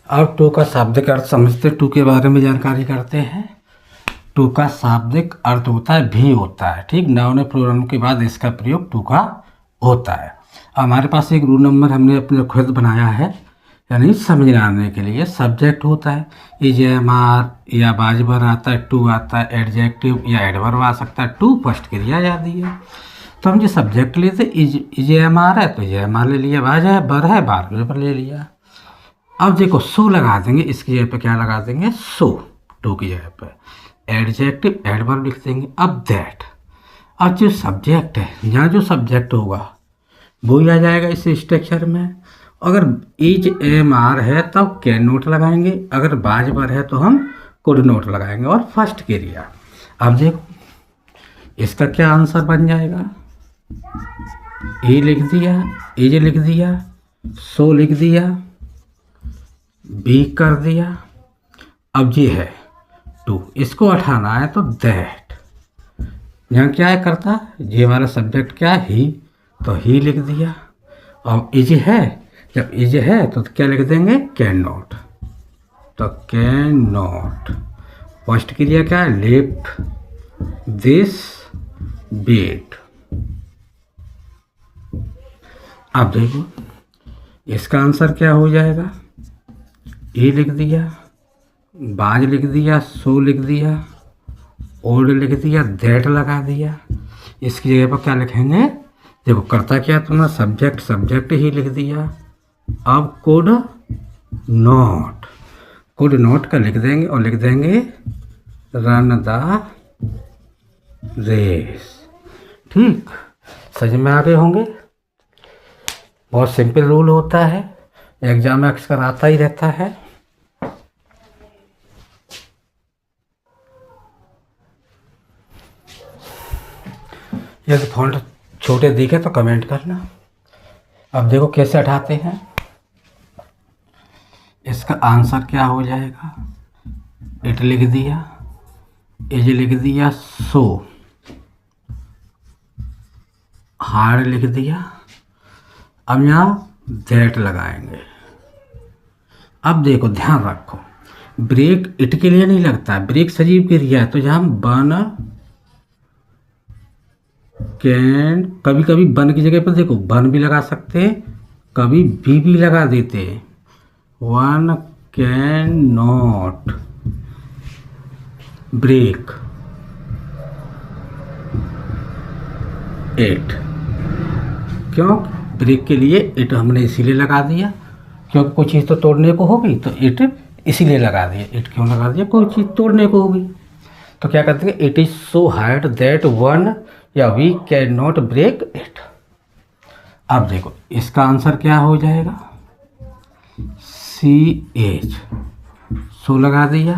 अब टू का शाब्दिक अर्थ समझते, टू के बारे में जानकारी करते हैं। टू का शाब्दिक अर्थ होता है भी होता है, ठीक। नाउन प्रोनाउन के बाद इसका प्रयोग टू का होता है। हमारे पास एक रूल नंबर हमने अपने खुद बनाया है, यानी समझाने के लिए। सब्जेक्ट होता है इज एम आर या बाजबर आता है, टू आता है, एडजेक्टिव या एडवर्ब आ सकता है, टू फर्स्ट क्रिया जाती है। तो हम जो सब्जेक्ट लेते इज एम आर है तो इज एम आर ले लिया, बाज है बर है बार पर ले लिया। अब देखो सो लगा देंगे, इसकी जगह पे क्या लगा देंगे, सो, टू की जगह पे एडजेक्टिव एडवर्ब लिख देंगे। अब दैट, अब जो सब्जेक्ट है, यहाँ जो सब्जेक्ट होगा वो ही आ जाएगा इस स्ट्रक्चर में। अगर इज एम आर है तब कैन नोट लगाएंगे, अगर बाज पर है तो हम कुड नोट लगाएंगे और फर्स्ट क्रिया। अब देखो इसका क्या आंसर बन जाएगा, ए लिख दिया, इज लिख दिया, सो लिख दिया, बी कर दिया। अब ये है टू, इसको हटाना है तो दैट, यहाँ क्या है करता, ये हमारा सब्जेक्ट क्या है, ही, तो ही लिख दिया। और इज है, जब इज है तो क्या लिख देंगे, कैन नॉट, तो कैन नॉट। फर्स्ट क्रिया क्या है, लिफ्ट दिस बेड। अब देखो इसका आंसर क्या हो जाएगा, ए लिख दिया, बाज लिख दिया, सो लिख दिया, ओल्ड लिख दिया, दैट लगा दिया। इसकी जगह पर क्या लिखेंगे, देखो करता क्या तुम्हारा सब्जेक्ट, सब्जेक्ट ही लिख दिया। अब कुड नॉट, कुड नॉट का लिख देंगे और लिख देंगे रन द रेस, ठीक। समझ में आ गए होंगे। बहुत सिंपल रूल होता है, एग्जाम में अक्सर आता ही रहता है। यदि फॉन्ट छोटे दिखे तो कमेंट करना। अब देखो कैसे हटाते हैं, इसका आंसर क्या हो जाएगा, इट लिख दिया, इज लिख दिया, सो हार्ड लिख दिया। अब यहाँ दैट लगाएंगे। अब देखो ध्यान रखो, ब्रेक इट के लिए नहीं लगता है, ब्रेक सजीव क्रिया है, तो जहाँ हम बन कैन, कभी कभी बन की जगह पर देखो बन भी लगा सकते हैं, कभी भी लगा देते हैं। One can not break it, क्यों, ब्रेक के लिए इट हमने इसीलिए लगा दिया क्योंकि कोई चीज़ तो तोड़ने को होगी, तो इट इसीलिए लगा दिया। इट क्यों लगा दिया, कोई चीज़ तोड़ने को होगी। तो क्या कहते हैं, it is so hard that one या we can not break it. अब देखो इसका आंसर क्या हो जाएगा, सी एच, सो लगा दिया,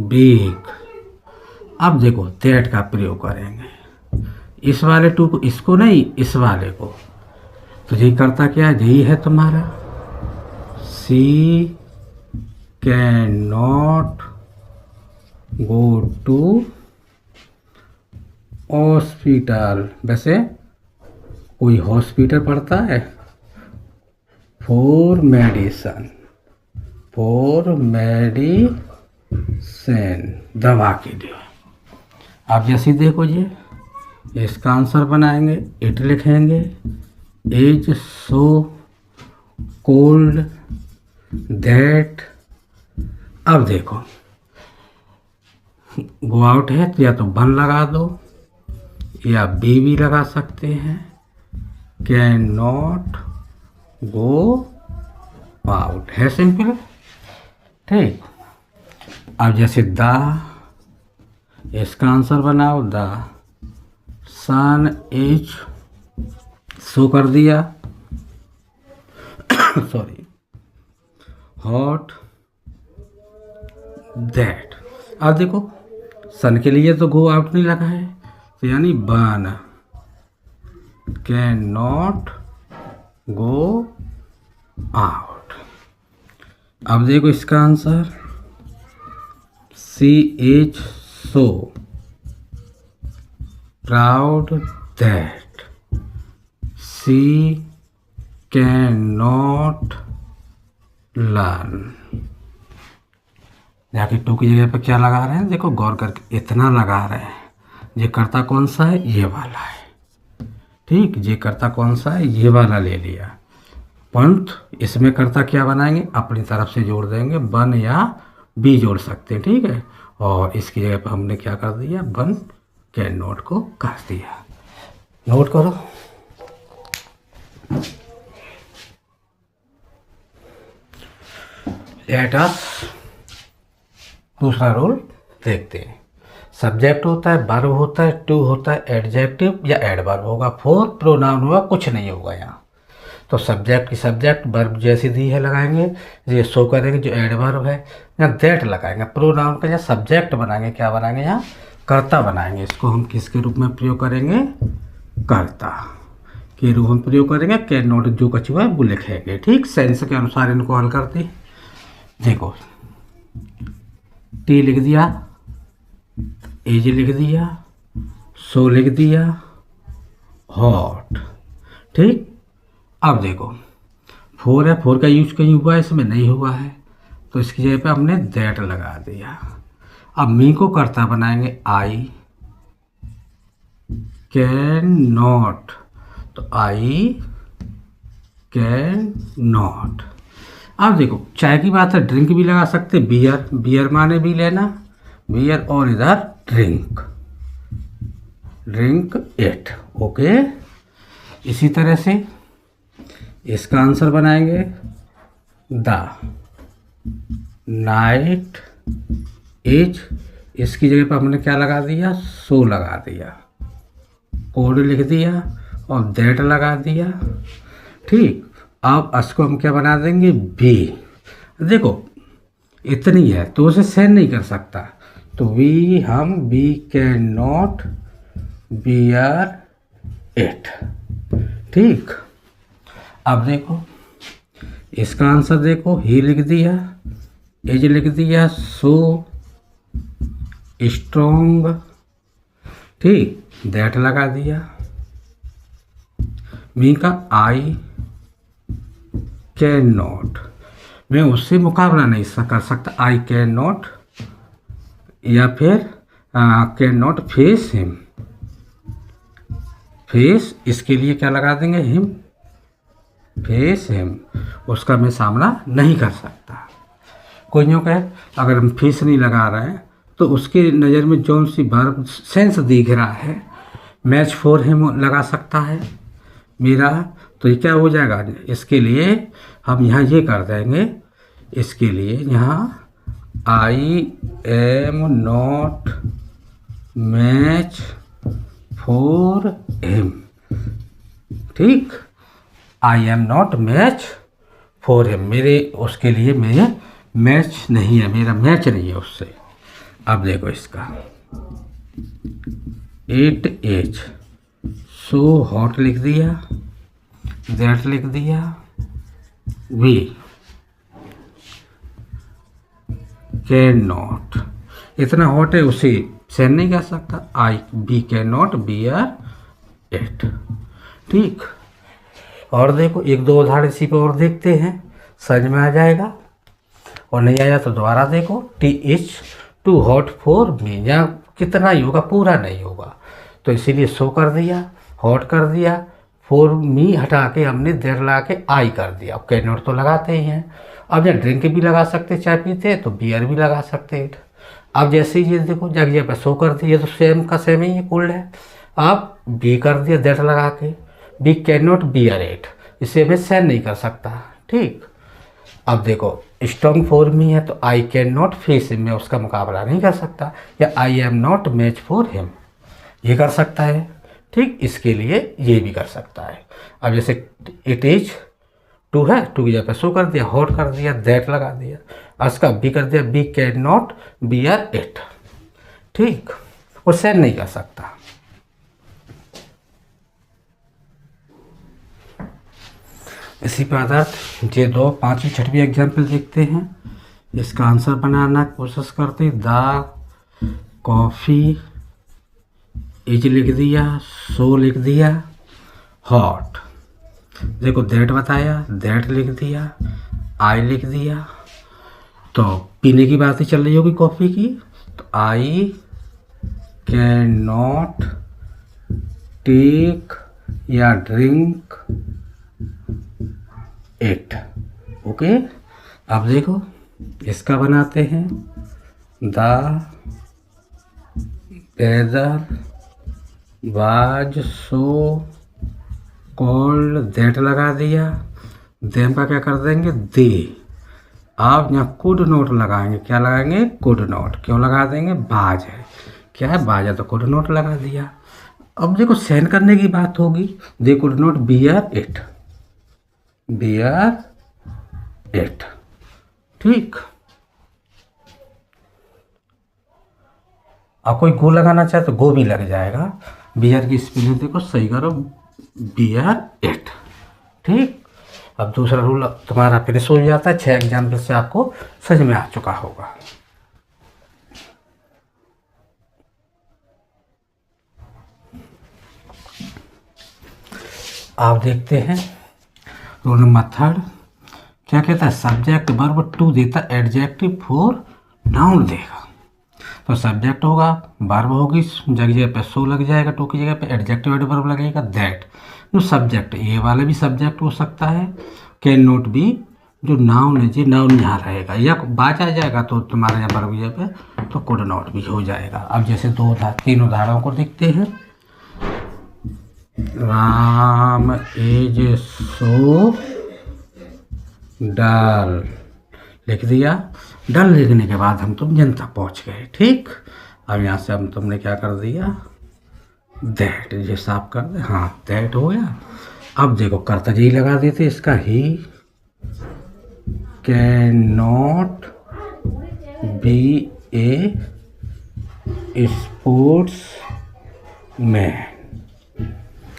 बेक। अब देखो दैट का प्रयोग करेंगे, इस वाले टू को, इसको नहीं, इस वाले को। तो यही करता क्या है, यही है तुम्हारा she can not go to hospital. वैसे कोई हॉस्पिटल पड़ता है, फॉर मेडिसन, फॉर मेडिसिन, दवा के लिए। आप जैसे देखो जी, इसका आंसर बनाएंगे, इट लिखेंगे, इज सो कोल्ड दैट। अब देखो गो आउट है तो या तो बन लगा दो या बी भी लगा सकते हैं, कैन नॉट गो आउट, है सिंपल, ठीक। अब जैसे द, इसका आंसर बनाओ, द सन इज, सो कर दिया सॉरी, हॉट दैट। अब देखो सन के लिए तो गो आउट नहीं लगा है, तो यानी बन कैन नॉट गो आउट। अब देखो इसका answer, she H, so proud that she can not learn. जाके टू की जगह पे क्या लगा रहे हैं, देखो गौर करके इतना लगा रहे हैं। ये कर्ता कौन सा है, ये वाला है। ठीक, ये कर्ता कौन सा है, ये वाला ले लिया। परंतु इसमें कर्ता क्या बनाएंगे, अपनी तरफ से जोड़ देंगे, वन या बी जोड़ सकते हैं। ठीक है, और इसकी जगह पर हमने क्या कर दिया, वन कैन नॉट को कर दिया। नोट करो। लेट अस दूसरा रूल देखते हैं। सब्जेक्ट होता है, वर्ब होता है, टू होता है, एडजेक्टिव या एडवर्ब होगा, फोर प्रोनाउन होगा, कुछ नहीं होगा यहाँ। तो सब्जेक्ट की सब्जेक्ट, वर्ब जैसी दी है लगाएंगे, ये शो करेंगे। जो एडवर्ब है यहाँ दैट लगाएंगे। प्रोनाउन का यहाँ सब्जेक्ट बनाएंगे, क्या बनाएंगे, यहाँ कर्ता बनाएंगे। इसको हम किसके रूप में प्रयोग करेंगे, कर्ता के रूप में प्रयोग करेंगे। कैन नॉट जो कछुआ है वो लिखेंगे। ठीक, सेंस के अनुसार इनको हल करते। देखो टी लिख दिया, एज लिख दिया, सो लिख दिया, हॉट। ठीक, अब देखो फोर है, फोर का यूज कहीं हुआ है, इसमें नहीं हुआ है, तो इसकी जगह पे हमने दैट लगा दिया। अब मी को कर्ता बनाएंगे, आई कैन नॉट, तो आई कैन नॉट। अब देखो चाय की बात है, ड्रिंक भी लगा सकते, बियर, बियर माने भी लेना, बियर, और इधर ड्रिंक, ड्रिंक इट। ओके, इसी तरह से इसका आंसर बनाएंगे, द नाइट इज, इसकी जगह पर हमने क्या लगा दिया, सो लगा दिया, कोड लिख दिया और दैट लगा दिया। ठीक, अब इसको हम क्या बना देंगे, बी। देखो इतनी है तो उसे सेंड नहीं कर सकता, तो वी हम we can not bear it. ठीक, अब देखो इसका आंसर देखो, ही लिख दिया, एज लिख दिया, सो स्ट्रॉन्ग। ठीक, दैट लगा दिया। मी का आई कैन नॉट, मैं उससे मुकाबला नहीं कर सकता, आई कैन नॉट, या फिर can not face him, face, इसके लिए क्या लगा देंगे, हिम, फेस हिम, उसका मैं सामना नहीं कर सकता। कोई यूँ कहे अगर हम फेस नहीं लगा रहे हैं तो उसके नज़र में जौन सी वर्ब सेंस दिख रहा है, मैच फॉर हिम लगा सकता है मेरा, तो ये क्या हो जाएगा, इसके लिए हम यहाँ ये कर देंगे, इसके लिए यहाँ I am not match for him. ठीक, I am not match for him, मेरे उसके लिए मेरे मैच नहीं है, मेरा मैच नहीं है उससे। अब देखो इसका, इट इज सो हॉट लिख दिया, दैट लिख दिया, वी कैन नॉट, इतना हॉट है उसे सेंड नहीं कर सकता, I be can not bear it. ठीक, और देखो एक दो उदाहरण इसी पे और देखते हैं, समझ में आ जाएगा, और नहीं आया तो दोबारा देखो। Tea is too hot for me, यहाँ कितना ही होगा, पूरा नहीं होगा, तो इसीलिए सो कर दिया, हॉट कर दिया, फॉर मी हटा के हमने देर लगा के आई कर दिया। अब कैन नॉट तो लगाते ही हैं, अब यहाँ ड्रिंक भी लगा सकते, चाय पीते हैं तो बियर भी लगा सकते हैं। अब जैसे ही ये देखो जगह पर सो कर दिया, तो सेम का सेम ही है, कोल्ड है। अब बी कर दिया दैट लगा के, we can not bear it, इसे मैं सेंड नहीं कर सकता। ठीक, अब देखो स्ट्रॉन्ग फॉर मी है, तो I can not face him, मैं उसका मुकाबला नहीं कर सकता, या आई am not match for him, ये कर सकता है। ठीक, इसके लिए ये भी कर सकता है। अब जैसे इट इज टू है, टू की जगह पे सो कर दिया, हॉट कर दिया, दैट लगा दिया, उसका बी कर दिया, we can not bear it. ठीक, वो सेंड नहीं कर सकता। इसी पर आधारित ये दो पांचवी छठवीं एग्जाम्पल देखते हैं, इसका आंसर बनाना कोशिश करते। द कॉफ़ी इज लिख दिया, सो लिख दिया, हॉट। देखो दैट बताया, दैट लिख दिया, आई लिख दिया। तो पीने की बात ही चल रही होगी कॉफ़ी की, तो आई कैन नॉट टेक या ड्रिंक इट। ओके, अब देखो इसका बनाते हैं। The weather was so cold, that लगा दिया। देन का क्या कर देंगे, दे। आप यहाँ कुड नोट लगाएंगे, क्या लगाएंगे, कुड नोट। क्यों लगा देंगे, बाज है, क्या है, बाज है, तो कुड नोट लगा दिया। अब देखो सेंड करने की बात होगी, they could not bear it, beer it. ठीक, अब कोई गो लगाना चाहे तो गो भी लग जाएगा। बियर की स्पेलिंग देखो सही करो, बियर इट। ठीक, अब दूसरा रूल तुम्हारा फिनिश हो जाता है। 6 एग्जाम्पल से आपको समझ में आ चुका होगा। आप देखते हैं रूल नंबर 3 क्या कहता है, सब्जेक्ट वर्ब टू देता है, एडजेक्टिव फोर नाउन देगा। तो सब्जेक्ट होगा, वर्ब होगी, जगह पे सो लग जाएगा, टू की जगह पे एडजेक्टिव वर्ब लगेगा दैट। जो सब्जेक्ट, ये वाला भी सब्जेक्ट हो सकता है, कैन नॉट भी जो नाउन है जी, नाउन यहाँ रहेगा, या बात आ जाएगा तो तुम्हारे यहाँ वर्ब जगह पे तो कुड नॉट भी हो जाएगा। अब जैसे 3 उदाहरणों को देखते हैं। राम इज सो डल, लिख दिया। डल लिखने के बाद हम तुम जन तक पहुँच गए। ठीक, अब यहाँ से हम तुमने क्या कर दिया, दैट ये साफ कर दे, हाँ दैट हो गया। अब देखो कर्ता जी लगा देते इसका, ही can not be A sports man,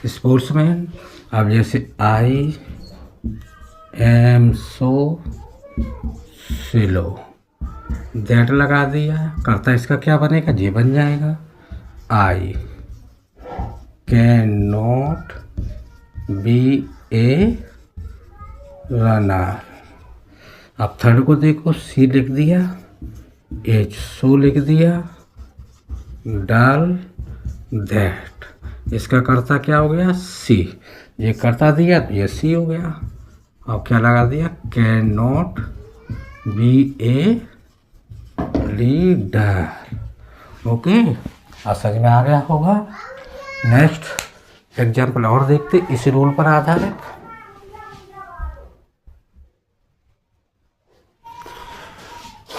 sportsman. अब जैसे I am so slow, that लगा दिया। करता इसका क्या बनेगा, जे बन जाएगा। आई can not be a runner. अब थर्ड को देखो, सी लिख दिया, एच सो लिख दिया, डल दैट। इसका कर्ता क्या हो गया, सी। ये कर्ता दिया तो ये सी हो गया। अब क्या लगा दिया, can not be a leader. Okay, आज समझ में आ गया होगा। नेक्स्ट एग्जाम्पल और देखते इस रूल पर आधारित।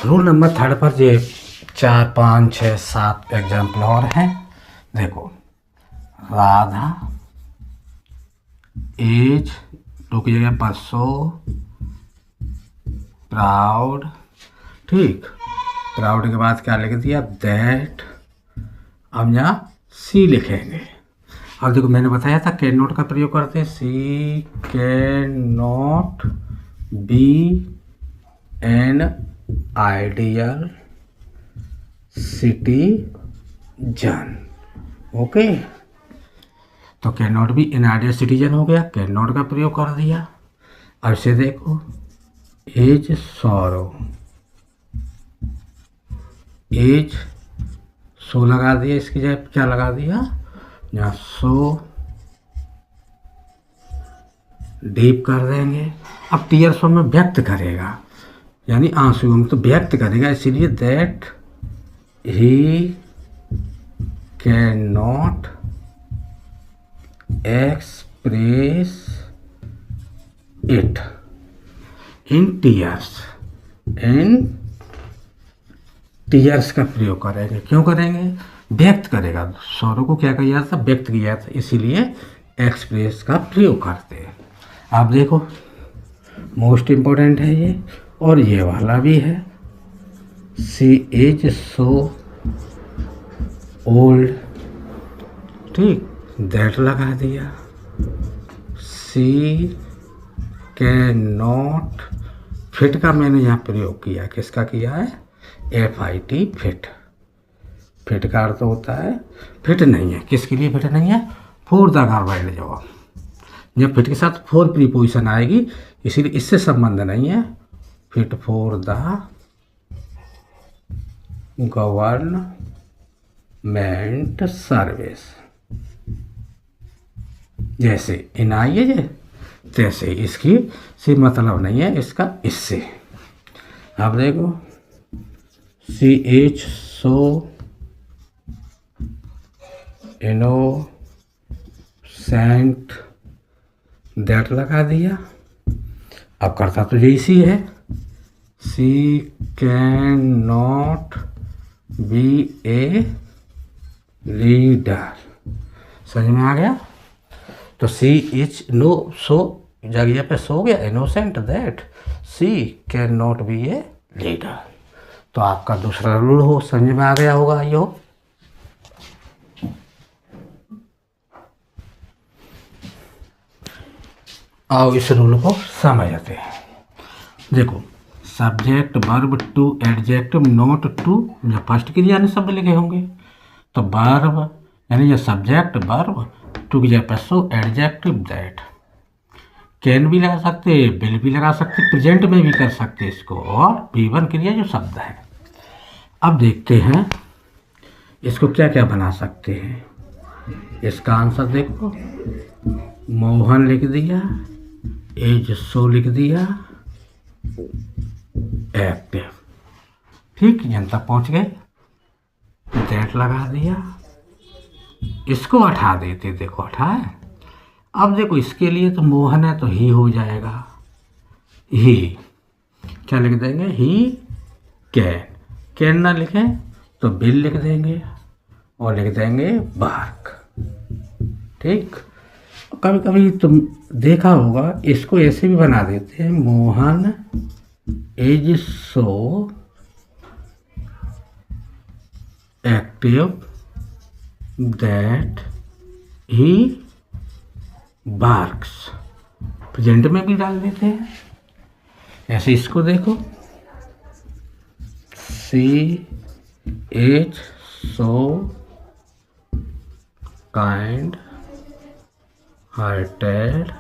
रूल नंबर 3 पर ये 4, 5, 6, 7 एग्जाम्पल और हैं। देखो, राधा एज टू की जगह पर सो प्राउड। ठीक, प्राउड के बाद क्या लिख दिया, दैट। अब यहाँ सी लिखेंगे। अब देखो मैंने बताया था कैन नॉट का प्रयोग करते हैं, she can not be an ideal citizen. Okay, तो can not be an ideal citizen हो गया, कैन नॉट का प्रयोग कर दिया। अब इसे देखो, एज सॉरो, एज सो लगा दिया, इसकी जगह क्या लगा दिया, यहाँ सो डीप कर देंगे। अब टीयर सो में व्यक्त करेगा, यानी आंसू में तो व्यक्त करेगा, इसीलिए that he can not express it in tears. In tears का प्रयोग करेंगे, क्यों करेंगे, व्यक्त करेगा। सौरों को क्या किया था, व्यक्त किया था, इसीलिए एक्सप्रेस का प्रयोग करते हैं। आप देखो मोस्ट इम्पोर्टेंट है ये, और ये वाला भी है, सी इज सो ओल्ड। ठीक, दैट लगा दिया। सी कैन नॉट, फिट का मैंने यहाँ प्रयोग किया, किसका किया है, FIT फिट। फिट का अर्थ होता है फिट नहीं है, किसके लिए फिट नहीं है, फॉर द गवर्नमेंट जॉब, जब फिट के साथ फॉर प्रीपोजिशन आएगी, इसीलिए इससे संबंध नहीं है। Fit for the government service, जैसे इन आई है तैसे, इसकी से मतलब नहीं है इसका इससे। अब देखो CH सो इनोसेंट दैट लगा दिया। अब करता तो यही सी है, she can not be a leader. समझ में आ गया? तो सी इज नो सो जगह पे सो गया, innocent that she can not be a leader. तो आपका दूसरा रूल हो समझ में आ गया होगा ये हो। आओ इस रूल को समझते हैं। देखो subject verb too adjective not too, जब फर्स्ट क्रिया ने शब्द लिखे होंगे तो वर्ब यानी ये सब्जेक्ट वर्ब, टू की जगह सो एडजेक्टिव दैट, कैन भी लगा सकते, विल भी लगा सकते, प्रेजेंट में भी कर सकते इसको, और V1 क्रिया जो शब्द है। अब देखते हैं इसको क्या क्या बना सकते हैं। इसका आंसर देखो, मोहन लिख दिया, एज सो लिख दिया, एक्टिव, ठीक जनता पहुंच गए, दैट लगा दिया, इसको हटा देते, देखो हटाए। अब देखो इसके लिए तो मोहन है तो ही हो जाएगा, ही क्या लिख देंगे, ही कैन, कैन ना लिखें तो बिल लिख देंगे और लिख देंगे वर्क, ठीक। कभी कभी तुम देखा होगा इसको ऐसे भी बना देते हैं, Mohan is so active that he works, present में भी डाल देते हैं। ऐसे इसको देखो, she H so kind hearted,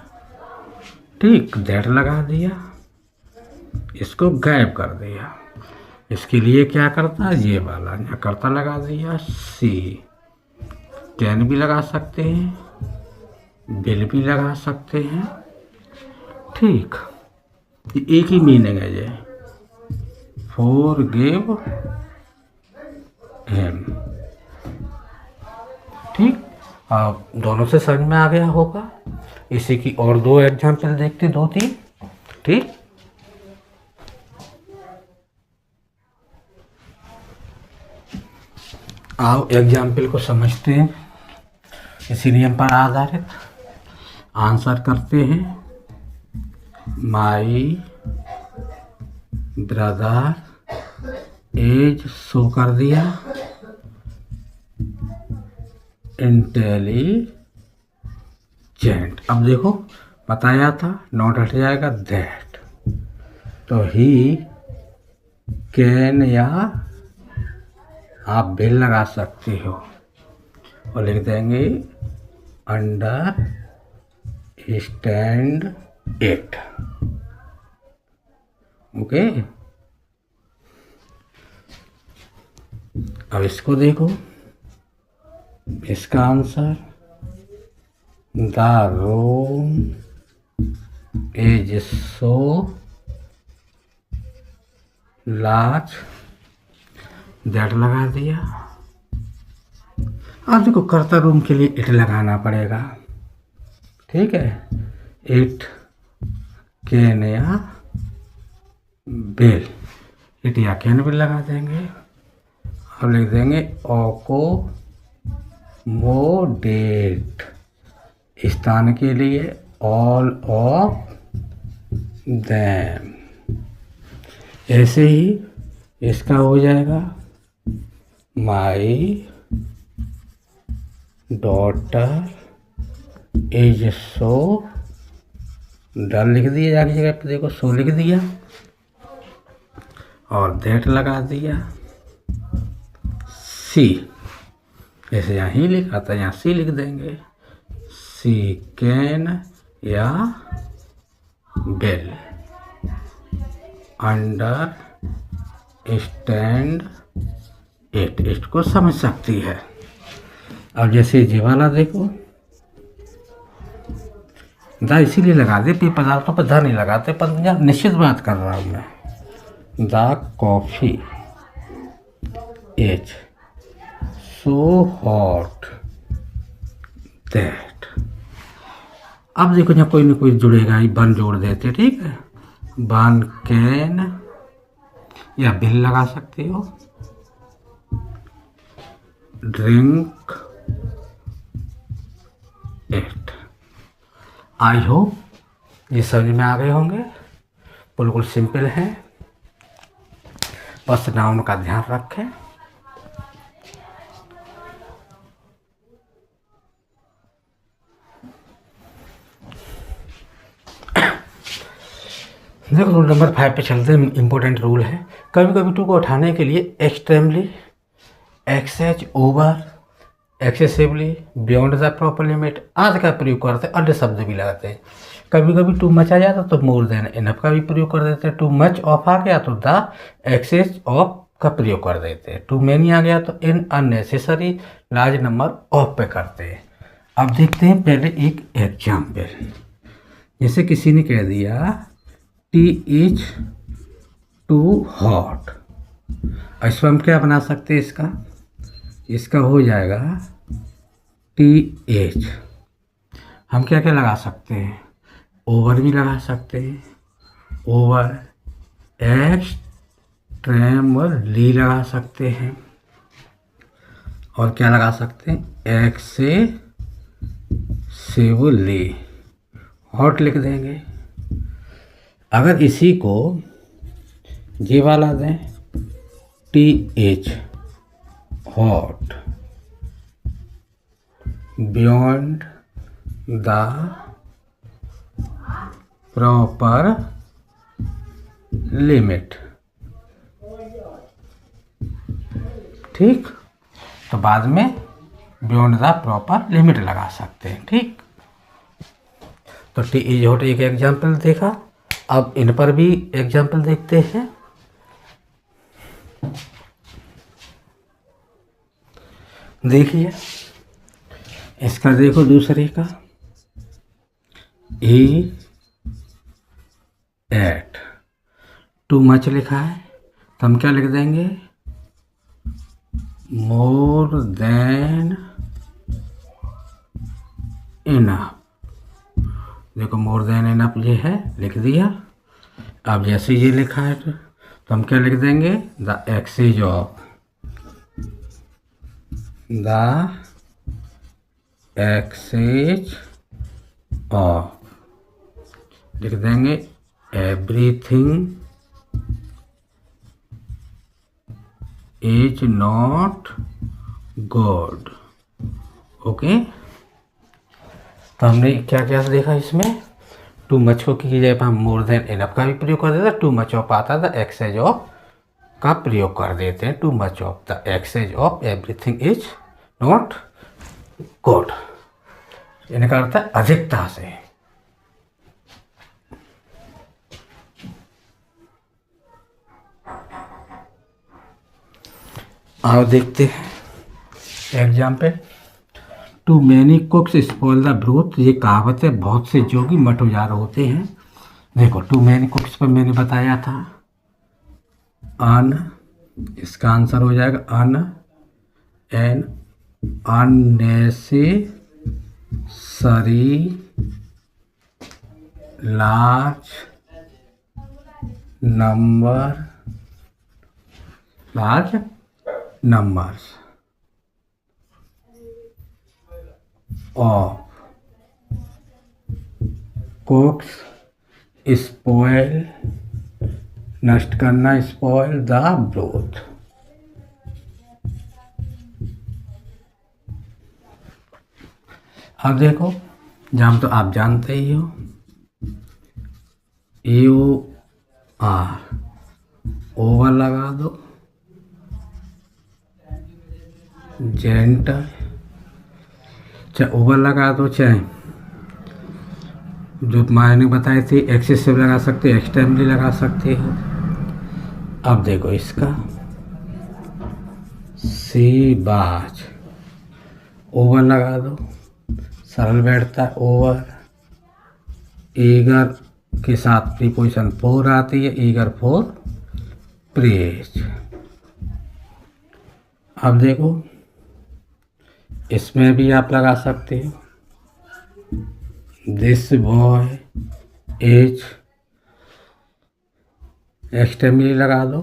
ठीक, दैट लगा दिया, इसको गायब कर दिया। इसके लिए क्या करता है, ये वाला यहाँ करता लगा दिया, सी कैन भी लगा सकते हैं, बिल भी लगा सकते हैं, ठीक। एक ही मीनिंग है ये, फॉरगिव हिम, ठीक। अब दोनों से समझ में आ गया होगा। इसी की और दो एग्जाम्पल देखते, दो तीन, ठीक। आओ एग्जाम्पल को समझते हैं, इसी नियम पर आधारित आंसर करते हैं। माई ब्रदर एज शो कर दिया, इंटेलिजेंट। अब देखो बताया था, नॉट हट जाएगा दैट, तो ही कैन या आप बिल लगा सकते हो और लिख देंगे अंडर स्टैंड इट, ओके। अब इसको देखो, इसका answer the room is so large, that लगा दिया। अब देखो कर्ता रूम के लिए इट लगाना पड़ेगा, ठीक है। इट कैन या बिल, इट या कैन बिल लगा देंगे। अब लिख देंगे अकोमोडेट, स्थान के लिए ऑल ऑफ देम। ऐसे ही इसका हो जाएगा, माई डॉटर इज सो, डल लिख दिया, जाके जगह पे देखो सो लिख दिया और दैट लगा दिया। सी, जैसे यहाँ ही लिखा था यहाँ सी लिख देंगे, सी कैन या बेल अंडर स्टैंड इट, इसको समझ सकती है। अब जैसे ये वाला देखो, द इसीलिए लगा दे, पे पदार्थों पर द नहीं लगाते, पर निश्चित बात कर रहा हूँ मैं। The coffee is so hot that. अब देखो यहाँ कोई ना कोई जुड़ेगा, ही बन जोड़ देते, ठीक है। बन कैन या बिल लगा सकते हो। Drink it. आई होप ये समझ में आ गए होंगे, बिल्कुल सिंपल है, बस नाउन का ध्यान रखें। देखो रूल नंबर 5 पे चलते हैं। इम्पोर्टेंट रूल है, कभी कभी टू को उठाने के लिए extremely, excess, over, excessively, beyond the proper limit आदि का प्रयोग करते हैं। अन्य शब्द भी लगाते हैं। कभी कभी टू मच आ जाता तो मोर देन इनफ का भी प्रयोग कर देते हैं। टू मच ऑफ आ गया तो द एक्सेस ऑफ का प्रयोग कर देते हैं। टू मैनी आ गया तो इन अननेसेसरी लार्ज नंबर ऑफ पे करते हैं। अब देखते हैं पहले एक एग्जाम्पल। जैसे किसी ने कह दिया टी इज टू हॉट, इसको हम क्या बना सकते हैं, इसका हो जाएगा टी एच। हम क्या क्या लगा सकते हैं, ओवर भी लगा सकते हैं, ओवर, एक्सट्रीमली लगा सकते हैं, और क्या लगा सकते हैं, एक्सेसिवली, हॉट लिख देंगे। अगर इसी को ये वाला दें, T H hot, beyond the proper limit, ठीक। तो बाद में बियॉन्ड द प्रॉपर लिमिट लगा सकते हैं, ठीक। तो टी इज हॉट एक एग्जाम्पल देखा। अब इन पर भी एग्जाम्पल देखते हैं। देखिए इसका, देखो दूसरे का, ही एट, टू मच लिखा है तो हम क्या लिख देंगे, मोर देन इनफ। देखो मोर देन इनफ ये है, लिख दिया। अब जैसे ये लिखा है तो हम क्या लिख देंगे, the excess of, the excess of, लिख देंगे everything is not good. Okay, तो हमने क्या क्या देखा इसमें, टू मच को की जगह पर हम मोर देन इनफ का भी प्रयोग कर देते हैं। टू मच ऑफ आता था, एक्सेज ऑफ का प्रयोग कर देते हैं। Too much of the excess of everything is not good, इनका अर्थ है अधिकता से। आओ देखते हैं example. Too many cooks spoil the broth, ये कहावत है, बहुत से जोगी मट उजार होते हैं। देखो टू मैनी कुक्स पर मैंने बताया था अन, इसका आंसर हो जाएगा an an unnecessary large numbers of cooks spoil, नष्ट करना, स्पॉइल द ब्रोथ। अब देखो जाम तो आप जानते ही हो, यू आर, ओवर लगा दो, जेंटल, चाहे ओवर लगा दो चाहे जो मैंने बताई थी एक्सेसिव लगा सकते हो, एक्सट्रीमली लगा सकते हो। अब देखो इसका सी बाज ओवर लगा दो, सरल बैठता है ओवर। ईगर के साथ प्रीपोजिशन फोर आती है, ईगर फॉर प्रेज। अब देखो इसमें भी आप लगा सकते हो, दिस बॉय इज, एक्सट्रीमली लगा दो,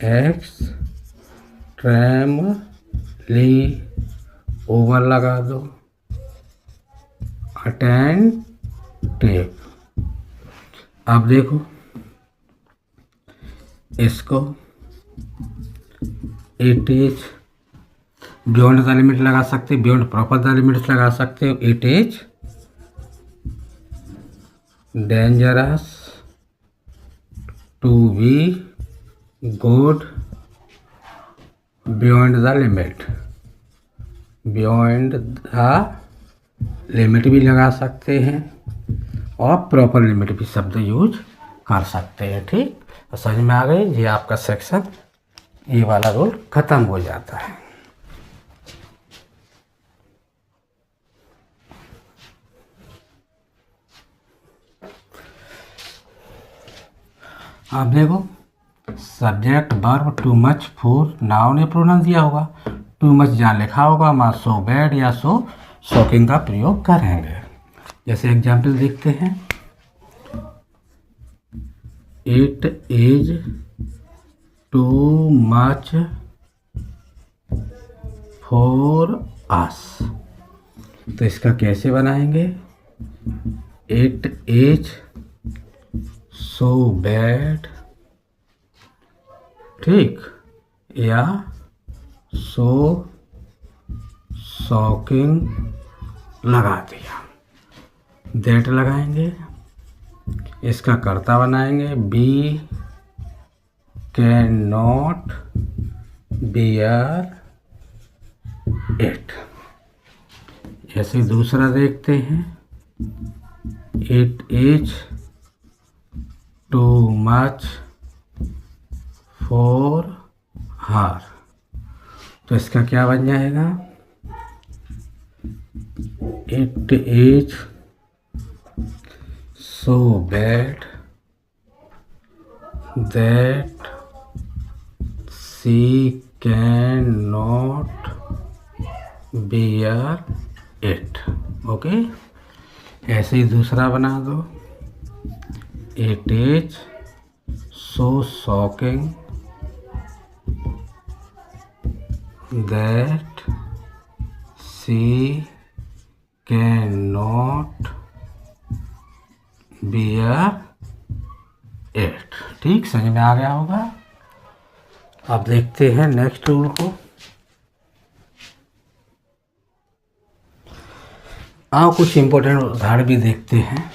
एक्सट्रीमली ओवर लगा दो, अटेंटिव। अब देखो इसको it is beyond the limit लगा सकते हो, बियॉन्ड प्रॉपर द लिमिट्स लगा सकते हो। It is dangerous to be good beyond the limit, beyond the limit भी लगा सकते हैं और प्रॉपर लिमिट भी शब्द यूज कर सकते हैं। ठीक, तो समझ में आ गई। ये आपका सेक्शन ये वाला रूल खत्म हो जाता है। अब देखो subject verb to much for noun या प्रोनाउन दिया होगा, टू मच जहाँ लिखा होगा वहाँ सो बैड या सो शॉकिंग का प्रयोग करेंगे। जैसे एग्जाम्पल देखते हैं, it is too much for us. तो इसका कैसे बनाएंगे, इट इज सो बैड, ठीक, या सो शॉकिंग लगा दिया। दैट लगाएंगे, इसका कर्ता बनाएंगे, we can not bear it. ऐसे दूसरा देखते हैं, it is too much for her. तो इसका क्या बन जाएगा, it is so bad that she can not bear it. Okay, ऐसे ही दूसरा बना दो, it is so shocking that she can not bear it. ठीक, समझ में आ गया होगा। अब देखते हैं नेक्स्ट रूल को। आओ कुछ इंपॉर्टेंट उदाहरण भी देखते हैं।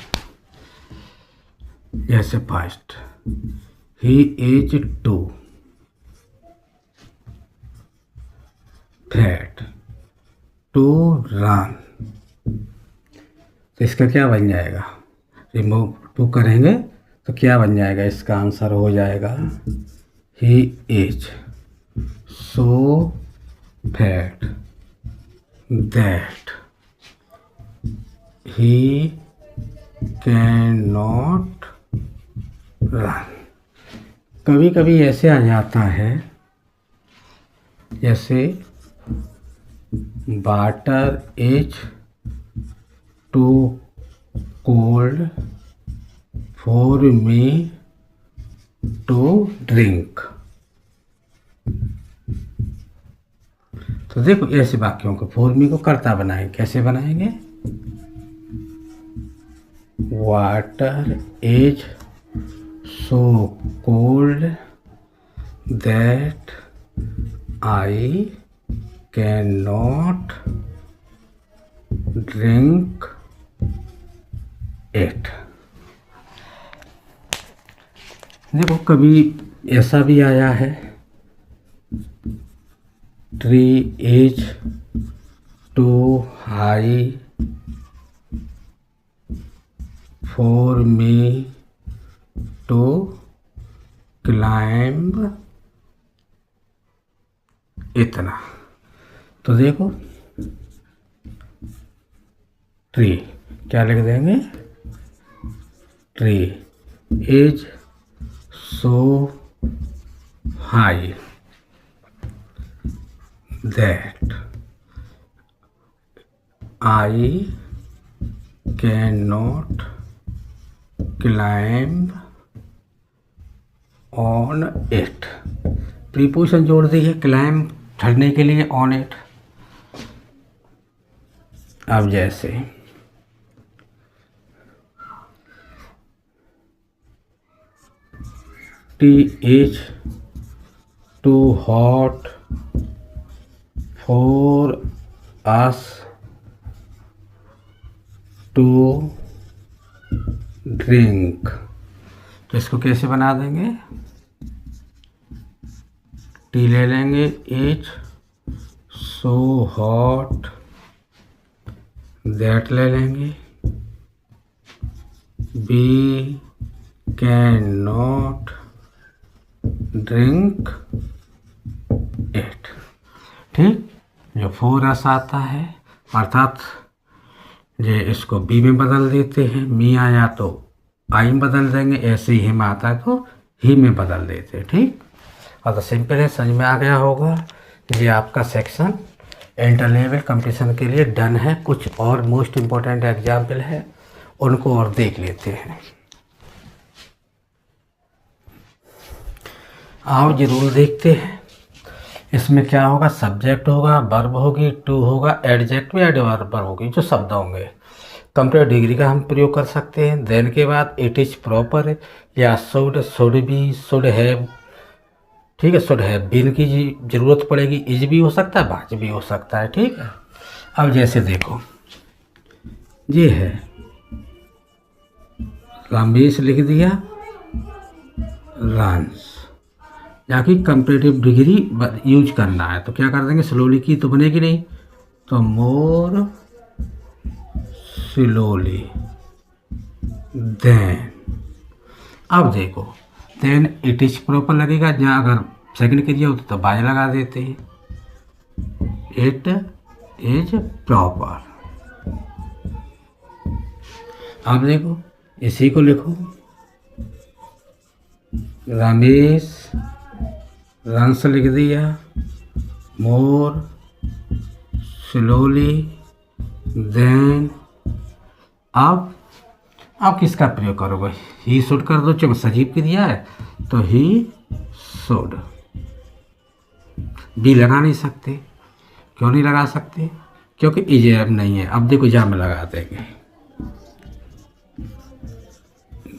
जैसे first, he is too fat to run. तो इसका क्या बन जाएगा, रिमूव टू करेंगे तो क्या बन जाएगा, इसका आंसर हो जाएगा he is so fat that he can not run. कभी कभी ऐसे आ जाता है, जैसे water is too cold for me to drink. तो देखो ऐसे वाक्यों को फॉर मी को कर्ता बनाएंगे, कैसे बनाएंगे, water is so cold that I can not drink it. देखो कभी ऐसा भी आया है, tree is too high for me to climb इतना। तो देखो ट्री क्या लिख देंगे, tree is so high that I can not climb on it. Preposition जोड़ दी है क्लाइंब चढ़ने के लिए, ऑन इट। अब जैसे tea is too hot for us to drink. तो इसको कैसे बना देंगे, टी ले लेंगे, इज सो हॉट दैट ले लेंगे, we can not drink it. ठीक, जो फोर अस आता है अर्थात ये इसको बी में बदल देते हैं, मी आया तो आई में बदल देंगे, ऐसे ही हिम आता है तो ही में बदल देते हैं। ठीक, और तो सिंपल है, समझ में आ गया होगा। ये आपका सेक्शन इंटर लेवल कंपटीशन के लिए डन है। कुछ और मोस्ट इम्पोर्टेंट एग्जाम्पल है, उनको और देख लेते हैं। आओ जरूर देखते हैं। इसमें क्या होगा, सब्जेक्ट होगा, वर्ब होगी, टू होगा, एडजेक्टिव या एडवर्ब होगी, जो शब्द होंगे। कंप्लीट डिग्री का हम प्रयोग कर सकते हैं। देन के बाद इट इज प्रॉपर या शुड बी, शुड हैव। ठीक है, शुड हैव बीन की जरूरत पड़ेगी, इज भी हो सकता है, बाज भी हो सकता है। ठीक है, अब जैसे देखो ये है रमेश लिख दिया रन्स, जाकि कंपेरेटिव डिग्री यूज करना है तो क्या कर देंगे, स्लोली की तो बनेगी नहीं, तो मोर स्लोली देन। अब देखो देन इट इज प्रॉपर लगेगा, जहाँ अगर सेकंड क्रिया होती तो बाय लगा देते हैं, इट इज प्रॉपर। अब देखो इसी को लिखो, रमेश रंस लिख दिया, मोर स्लोली देन। अब किसका प्रयोग करोगे, ही शुड कर दो, चलो सजीव की दिया है तो ही शुड। बी लगा नहीं सकते, क्यों नहीं लगा सकते, क्योंकि इजेब नहीं है। अब देखो जा में लगा देंगे,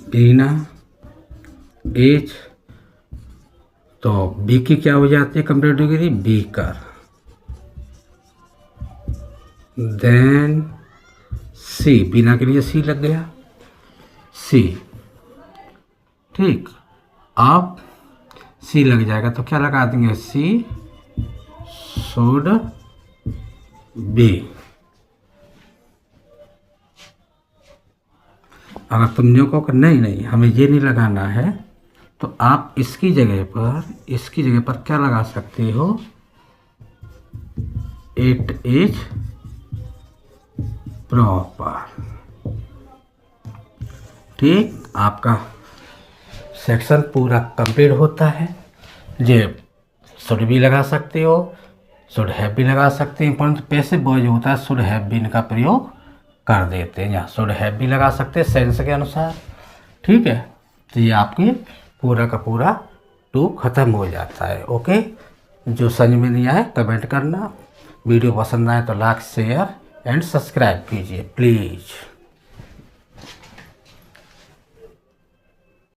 बीना एज, तो बी की क्या हो जाती है कंप्लीट डिग्री, बी कर। देन सी, बिना के लिए सी लग गया, सी। ठीक, अब सी लग जाएगा तो क्या लगा देंगे, सी शुड बी। अगर तुम जो कहो नहीं हमें ये नहीं लगाना है, तो आप इसकी जगह पर क्या लगा सकते हो, इट इज प्रॉपर। ठीक, आपका सेक्शन पूरा कंप्लीट होता है। ये शुड भी लगा सकते हो, शुड हैव भी लगा सकते हैं, परंतु पैसिव वॉइस होता है शुड हैव बीन का प्रयोग कर देते हैं, यहाँ शुड हैव भी लगा सकते हैं सेंस के अनुसार। ठीक है, तो ये आपके पूरा का पूरा टू ख़त्म हो जाता है। ओके, जो समझ में नहीं आए कमेंट करना, वीडियो पसंद आए तो लाइक शेयर एंड सब्सक्राइब कीजिए प्लीज़।